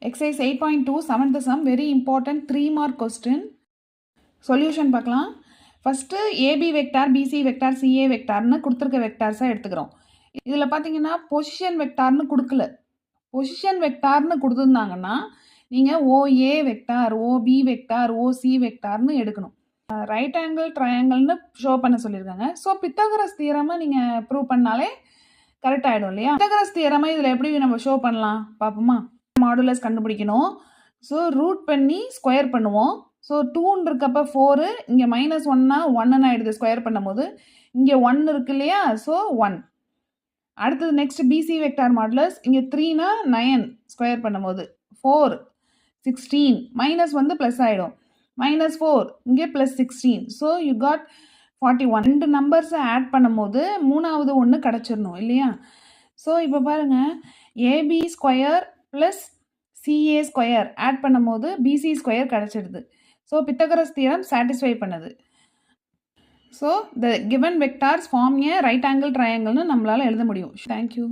Exercise 8.2 7th sum, very important 3 mark question. Solution பார்க்கலாம். First AB vector, BC vector, CA வெக்டார்னு கொடுத்துருக்க வெக்டார்ஸாக எடுத்துக்கிறோம். இதில் பார்த்தீங்கன்னா பொசிஷன் வெக்டார்னு கொடுக்கல. பொசிஷன் வெக்டார்னு கொடுத்துருந்தாங்கன்னா நீங்கள் ஓஏ வெக்டார், ஓபி வெக்டார், ஓசி வெக்டார்னு எடுக்கணும். ரைட் ஆங்கிள் ட்ரையாங்கிள்னு ஷோ பண்ண சொல்லியிருக்காங்க. ஸோ பித்தாகரஸ் தியரமை நீங்கள் ப்ரூவ் பண்ணாலே கரெக்ட் ஆகிடும் இல்லையா? பித்தாகரஸ் தியரமை இதில் எப்படி நம்ம ஷோ பண்ணலாம் பார்ப்போமா? மாடுலஸ் கண்டுபிடிக்கணும். ஸோ ரூட் பண்ணி ஸ்கொயர் பண்ணுவோம். ஸோ 2ன்னு இருக்கப்போ 4, இங்கே -1னா 1ன்னு ஆகிடுது ஸ்கொயர் பண்ணும் போது. இங்கே 1 இருக்கு இல்லையா? ஸோ 1. அடுத்தது நெக்ஸ்ட் பிசி வெக்டார் மாடுலஸ். இங்கே 3னா 9 ஸ்கொயர் பண்ணும் போது. 4 16 மைனஸ் வந்து ப்ளஸ் ஆகிடும். -4 இங்கே +16. So you got 41. 2 நம்பர்ஸை ஆட் பண்ணும் போது 3வது ஒன்று கிடச்சிடணும் இல்லையா? ஸோ இப்போ பாருங்கள், AB square plus CA square add பண்ணும் போது பிசி ஸ்கொயர் கிடச்சிடுது. ஸோ பித்தகரஸ் தியரம் சாட்டிஸ்ஃபை பண்ணுது. So the given vectors form a right angle ட்ரையாங்கிள்னு நம்மளால் எழுத முடியும். தேங்க்யூ.